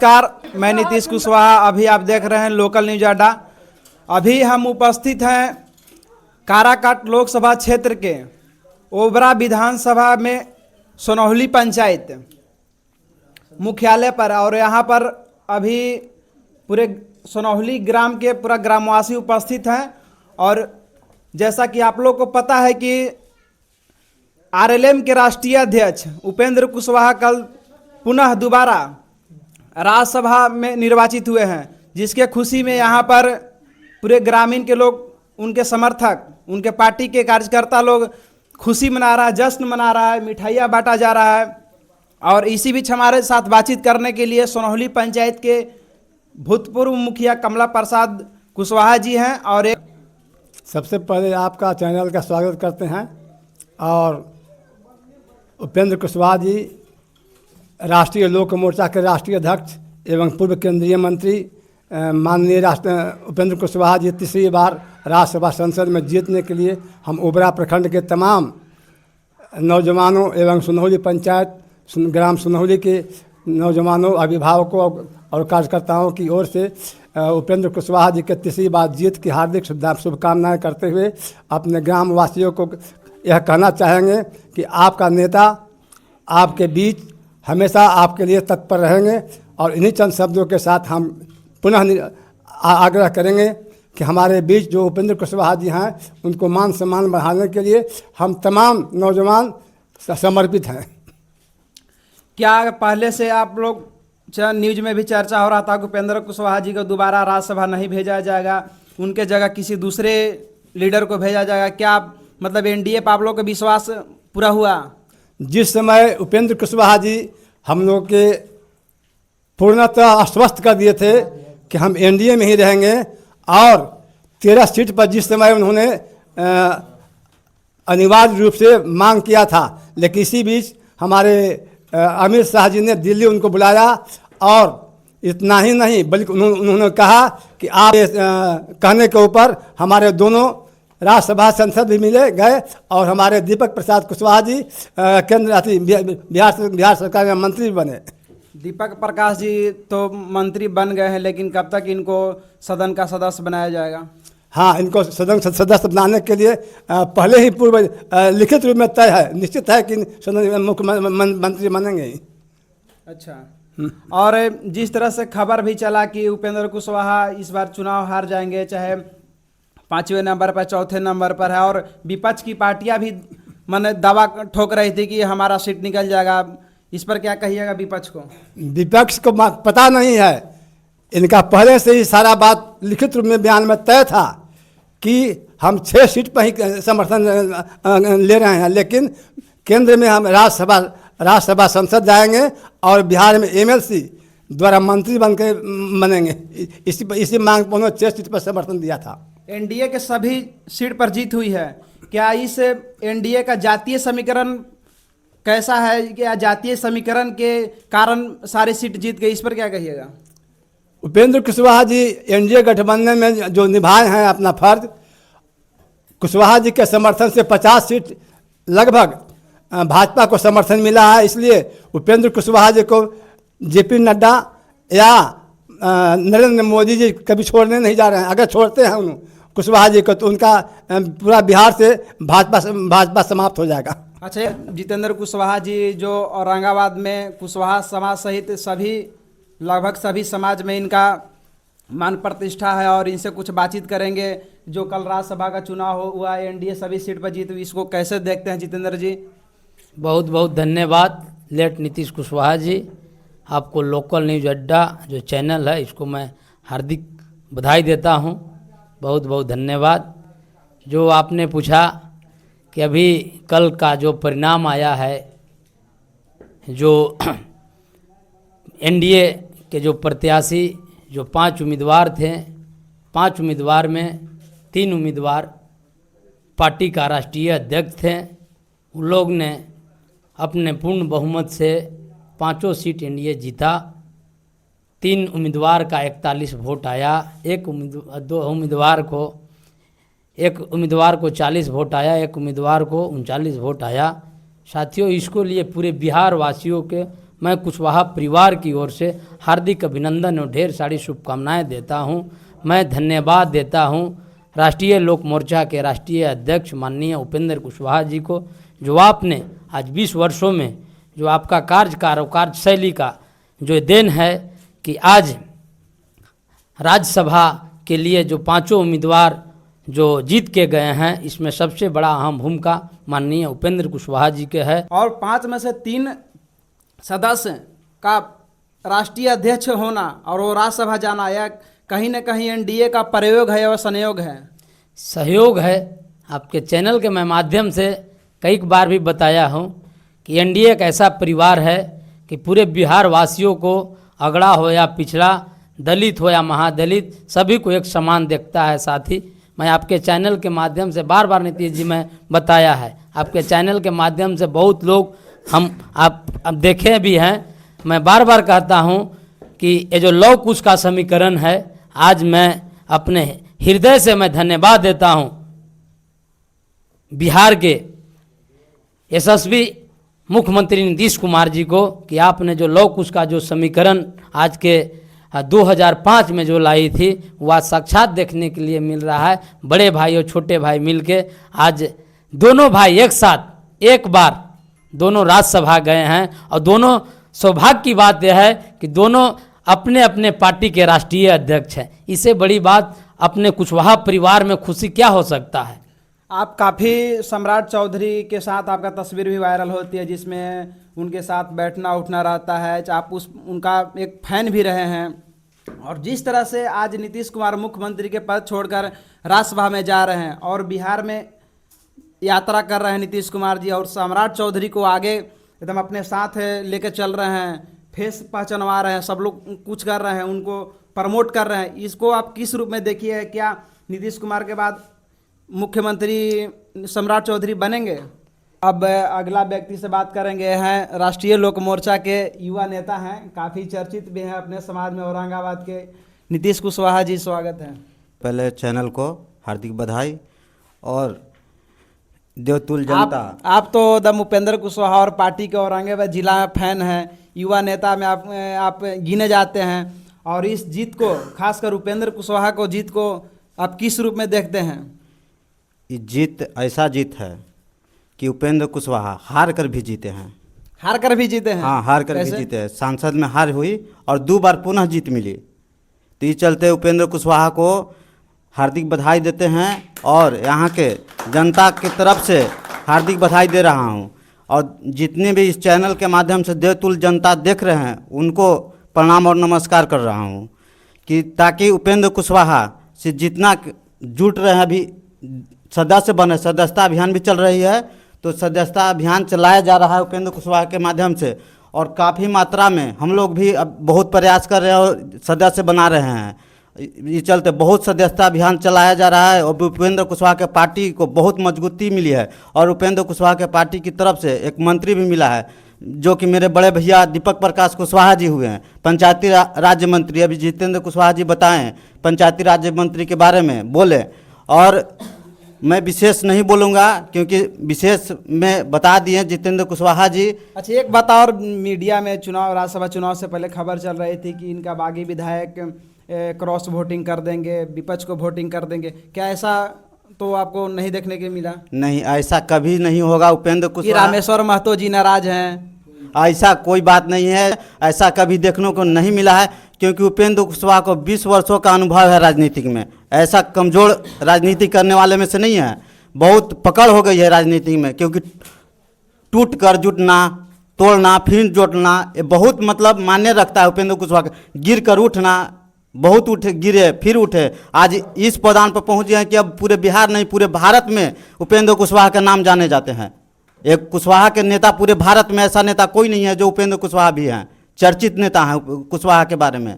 नमस्कार, मैं नीतीश कुशवाहा। अभी आप देख रहे हैं लोकल न्यूज अड्डा। अभी हम उपस्थित हैं काराकाट लोकसभा क्षेत्र के ओबरा विधानसभा में सोनौली पंचायत मुख्यालय पर, और यहाँ पर अभी पूरे सोनौली ग्राम के पूरा ग्रामवासी उपस्थित हैं। और जैसा कि आप लोग को पता है कि आरएलएम के राष्ट्रीय अध्यक्ष उपेंद्र कुशवाहा कल पुनः दोबारा राज्यसभा में निर्वाचित हुए हैं, जिसके खुशी में यहाँ पर पूरे ग्रामीण के लोग, उनके समर्थक, उनके पार्टी के कार्यकर्ता लोग खुशी मना रहा है, जश्न मना रहा है, मिठाइयाँ बांटा जा रहा है। और इसी बीच हमारे साथ बातचीत करने के लिए सोनौली पंचायत के भूतपूर्व मुखिया कमला प्रसाद कुशवाहा जी हैं। और सबसे पहले आपका चैनल का स्वागत करते हैं। और उपेंद्र कुशवाहा जी राष्ट्रीय लोक मोर्चा के राष्ट्रीय अध्यक्ष एवं पूर्व केंद्रीय मंत्री माननीय उपेंद्र कुशवाहा जी तीसरी बार राज्यसभा संसद में जीतने के लिए हम ओबरा प्रखंड के तमाम नौजवानों एवं सोनौली पंचायत ग्राम सोनौली के नौजवानों, अभिभावकों और कार्यकर्ताओं की ओर से उपेंद्र कुशवाहा जी के तीसरी बार जीत की हार्दिक शुभकामनाएं करते हुए अपने ग्राम वासियों को यह कहना चाहेंगे कि आपका नेता आपके बीच हमेशा आपके लिए तत्पर रहेंगे। और इन्हीं चंद शब्दों के साथ हम पुनः आग्रह करेंगे कि हमारे बीच जो उपेंद्र कुशवाहा जी हैं उनको मान सम्मान बढ़ाने के लिए हम तमाम नौजवान समर्पित हैं। क्या पहले से आप लोग न्यूज में भी चर्चा हो रहा था कि उपेंद्र कुशवाहा जी को दोबारा राज्यसभा नहीं भेजा जाएगा, उनके जगह किसी दूसरे लीडर को भेजा जाएगा? क्या मतलब एनडीए पर आप लोग का विश्वास पूरा हुआ? जिस समय उपेंद्र कुशवाहा जी हम लोग के पूर्णतः आश्वस्त कर दिए थे कि हम एनडीए में ही रहेंगे, और 13 सीट पर जिस समय उन्होंने अनिवार्य रूप से मांग किया था, लेकिन इसी बीच हमारे अमित शाह जी ने दिल्ली उनको बुलाया। और इतना ही नहीं बल्कि उन्होंने कहा कि आप कहने के ऊपर हमारे दोनों राज्यसभा सांसद भी मिले गए, और हमारे दीपक प्रसाद कुशवाहा जी केंद्र बिहार सरकार में मंत्री बने। दीपक प्रकाश जी तो मंत्री बन गए हैं, लेकिन कब तक इनको सदन का सदस्य बनाया जाएगा? हाँ, इनको सदन सदस्य बनाने के लिए पहले ही पूर्व लिखित रूप में तय है, निश्चित है कि मुख्यमंत्री बनेंगे ही। अच्छा। और जिस तरह से खबर भी चला कि उपेंद्र कुशवाहा इस बार चुनाव हार जाएंगे, चाहे 5वें नंबर पर, 4थे नंबर पर है, और विपक्ष की पार्टियां भी मैंने दावा ठोक रही थी कि हमारा सीट निकल जाएगा। इस पर क्या कहिएगा विपक्ष को? विपक्ष को पता नहीं है, इनका पहले से ही सारा बात लिखित रूप में बयान में तय था कि हम 6 सीट पर ही समर्थन ले रहे हैं, लेकिन केंद्र में हम राज्यसभा संसद जाएंगे और बिहार में एमएलसी द्वारा मंत्री बनेंगे। इसी मांग पर उन्होंने 6 सीट पर समर्थन दिया था। एनडीए के सभी सीट पर जीत हुई है। क्या इस एनडीए का जातीय समीकरण कैसा है? क्या जातीय समीकरण के कारण सारी सीट जीत गई? इस पर क्या कहिएगा? उपेंद्र कुशवाहा जी एनडीए गठबंधन में जो निभाए हैं अपना फर्ज, कुशवाहा जी के समर्थन से 50 सीट लगभग भाजपा को समर्थन मिला है। इसलिए उपेंद्र कुशवाहा जी को जेपी नड्डा या नरेंद्र मोदी जी कभी छोड़ने नहीं जा रहे हैं। अगर छोड़ते हैं उन्होंने कुशवाहा जी को तो उनका पूरा बिहार से भाजपा समाप्त हो जाएगा। अच्छा, जितेंद्र कुशवाहा जी जो औरंगाबाद में कुशवाहा समाज सहित सभी लगभग सभी समाज में इनका मान प्रतिष्ठा है, और इनसे कुछ बातचीत करेंगे। जो कल राज्यसभा का चुनाव हुआ, एनडीए सभी सीट पर जीत हुई, इसको कैसे देखते हैं जितेंद्र जी? बहुत बहुत धन्यवाद लेट नीतीश कुशवाहा जी। आपको लोकल न्यूज अड्डा जो चैनल है, इसको मैं हार्दिक बधाई देता हूं। बहुत बहुत धन्यवाद। जो आपने पूछा कि अभी कल का जो परिणाम आया है, जो एनडीए के जो प्रत्याशी जो 5 उम्मीदवार थे, 5 उम्मीदवार में 3 उम्मीदवार पार्टी का राष्ट्रीय अध्यक्ष थे। उन लोग ने अपने पूर्ण बहुमत से 5 सीट एनडीए जीता। 3 उम्मीदवार का 41 वोट आया, एक उम्मीदवार को 40 वोट आया, एक उम्मीदवार को 39 वोट आया। साथियों, इसको लिए पूरे बिहार वासियों के मैं कुशवाहा परिवार की ओर से हार्दिक अभिनंदन और ढेर सारी शुभकामनाएं देता हूं। मैं धन्यवाद देता हूं राष्ट्रीय लोक मोर्चा के राष्ट्रीय अध्यक्ष माननीय उपेंद्र कुशवाहा जी को, जो आपने आज 20 वर्षों में जो आपका कार्यकाल और कार्यशैली का जो देन है कि आज राज्यसभा के लिए जो 5 उम्मीदवार जो जीत के गए हैं, इसमें सबसे बड़ा अहम भूमिका माननीय उपेंद्र कुशवाहा जी के है। और 5 में से 3 सदस्य का राष्ट्रीय अध्यक्ष होना और वो राज्यसभा जाना, यह कहीं न कहीं एनडीए का प्रयोग है और संयोग है। सहयोग है। आपके चैनल के मैं माध्यम से कई बार भी बताया हूँ कि एनडीए एक ऐसा परिवार है कि पूरे बिहार वासियों को, अगड़ा हो या पिछड़ा, दलित हो या महादलित, सभी को एक समान देखता है। साथ ही मैं आपके चैनल के माध्यम से बार बार नीतीश जी मैं बताया है, आपके चैनल के माध्यम से बहुत लोग आप देखे भी हैं। मैं बार बार कहता हूं कि ये जो लव कुश का समीकरण है, आज मैं अपने हृदय से मैं धन्यवाद देता हूं बिहार के यशस्वी मुख्यमंत्री नीतीश कुमार जी को कि आपने जो लव कुश का जो समीकरण आज के 2005 में जो लाई थी, वह साक्षात देखने के लिए मिल रहा है। बड़े भाई और छोटे भाई मिलके आज दोनों भाई एक साथ एक बार दोनों राज्यसभा गए हैं और दोनों, सौभाग्य की बात यह है कि दोनों अपने अपने पार्टी के राष्ट्रीय अध्यक्ष हैं। इससे बड़ी बात अपने कुशवाहा परिवार में खुशी क्या हो सकता है। आप काफ़ी सम्राट चौधरी के साथ आपका तस्वीर भी वायरल होती है, जिसमें उनके साथ बैठना उठना रहता है। आप उनका एक फैन भी रहे हैं। और जिस तरह से आज नीतीश कुमार मुख्यमंत्री के पद छोड़कर राज्यसभा में जा रहे हैं और बिहार में यात्रा कर रहे हैं नीतीश कुमार जी, और सम्राट चौधरी को आगे एकदम अपने साथ लेकर चल रहे हैं, फेस पहचानवा रहे हैं, सब लोग कुछ कर रहे हैं, उनको प्रमोट कर रहे हैं। इसको आप किस रूप में देखिए? क्या नीतीश कुमार के बाद मुख्यमंत्री सम्राट चौधरी बनेंगे? अब अगला व्यक्ति से बात करेंगे, हैं राष्ट्रीय लोक मोर्चा के युवा नेता हैं, काफ़ी चर्चित भी हैं अपने समाज में, औरंगाबाद के नीतीश कुशवाहा जी, स्वागत है। पहले चैनल को हार्दिक बधाई। और देवतुल जनता, आप तो द उपेंद्र कुशवाहा और पार्टी के औरंगाबाद जिला में फैन हैं, युवा नेता में आप गिने जाते हैं, और इस जीत को, खासकर उपेंद्र कुशवाहा को जीत को आप किस रूप में देखते हैं? ये जीत ऐसा जीत है कि उपेंद्र कुशवाहा हार कर भी जीते हैं। हार कर भी जीते हैं? हाँ, हार कर भी जीते हैं। सांसद में हार हुई और 2 बार पुनः जीत मिली। तो इस चलते उपेंद्र कुशवाहा को हार्दिक बधाई देते हैं और यहाँ के जनता की तरफ से हार्दिक बधाई दे रहा हूँ। और जितने भी इस चैनल के माध्यम से देवतुल जनता देख रहे हैं, उनको प्रणाम और नमस्कार कर रहा हूँ कि ताकि उपेंद्र कुशवाहा से जितना जुट रहे हैं, अभी सदस्य बने, सदस्यता अभियान भी चल रही है, तो सदस्यता अभियान चलाया जा रहा है उपेंद्र कुशवाहा के माध्यम से। और काफ़ी मात्रा में हम लोग भी अब बहुत प्रयास कर रहे हैं और सदस्य बना रहे हैं। इस चलते बहुत सदस्यता अभियान चलाया जा रहा है और उपेंद्र कुशवाहा के पार्टी को बहुत मजबूती मिली है। और उपेंद्र कुशवाहा के पार्टी की तरफ से एक मंत्री भी मिला है, जो कि मेरे बड़े भैया दीपक प्रकाश कुशवाहा जी हुए हैं, पंचायती राज्य मंत्री। अभी जितेंद्र कुशवाहा जी बताएं पंचायती राज्य मंत्री के बारे में बोले, और मैं विशेष नहीं बोलूँगा क्योंकि विशेष में बता दिए जितेंद्र कुशवाहा जी। अच्छा, एक बात और, मीडिया में चुनाव, राज्यसभा चुनाव से पहले खबर चल रही थी कि इनका बागी विधायक क्रॉस वोटिंग कर देंगे, विपक्ष को वोटिंग कर देंगे। क्या ऐसा तो आपको नहीं देखने के मिला? नहीं, ऐसा कभी नहीं होगा। उपेंद्र कुशवाहा, रामेश्वर महतो जी नाराज हैं? ऐसा कोई बात नहीं है, ऐसा कभी देखने को नहीं मिला है, क्योंकि उपेंद्र कुशवाहा को 20 वर्षों का अनुभव है राजनीतिक में। ऐसा कमज़ोर राजनीति करने वाले में से नहीं है, बहुत पकड़ हो गई है राजनीति में, क्योंकि टूट कर जुटना, तोड़ना, फिर जोड़ना, ये बहुत मतलब मान्य रखता है उपेंद्र कुशवाहा का। गिर कर उठना, बहुत उठे, गिरे फिर उठे, आज इस पदान पर पहुँचे हैं कि अब पूरे बिहार नहीं पूरे भारत में उपेंद्र कुशवाहा का नाम जाने जाते हैं। एक कुशवाहा के नेता पूरे भारत में ऐसा नेता कोई नहीं है जो उपेंद्र कुशवाहा भी हैं, चर्चित नेता हैं कुशवाहा के बारे में।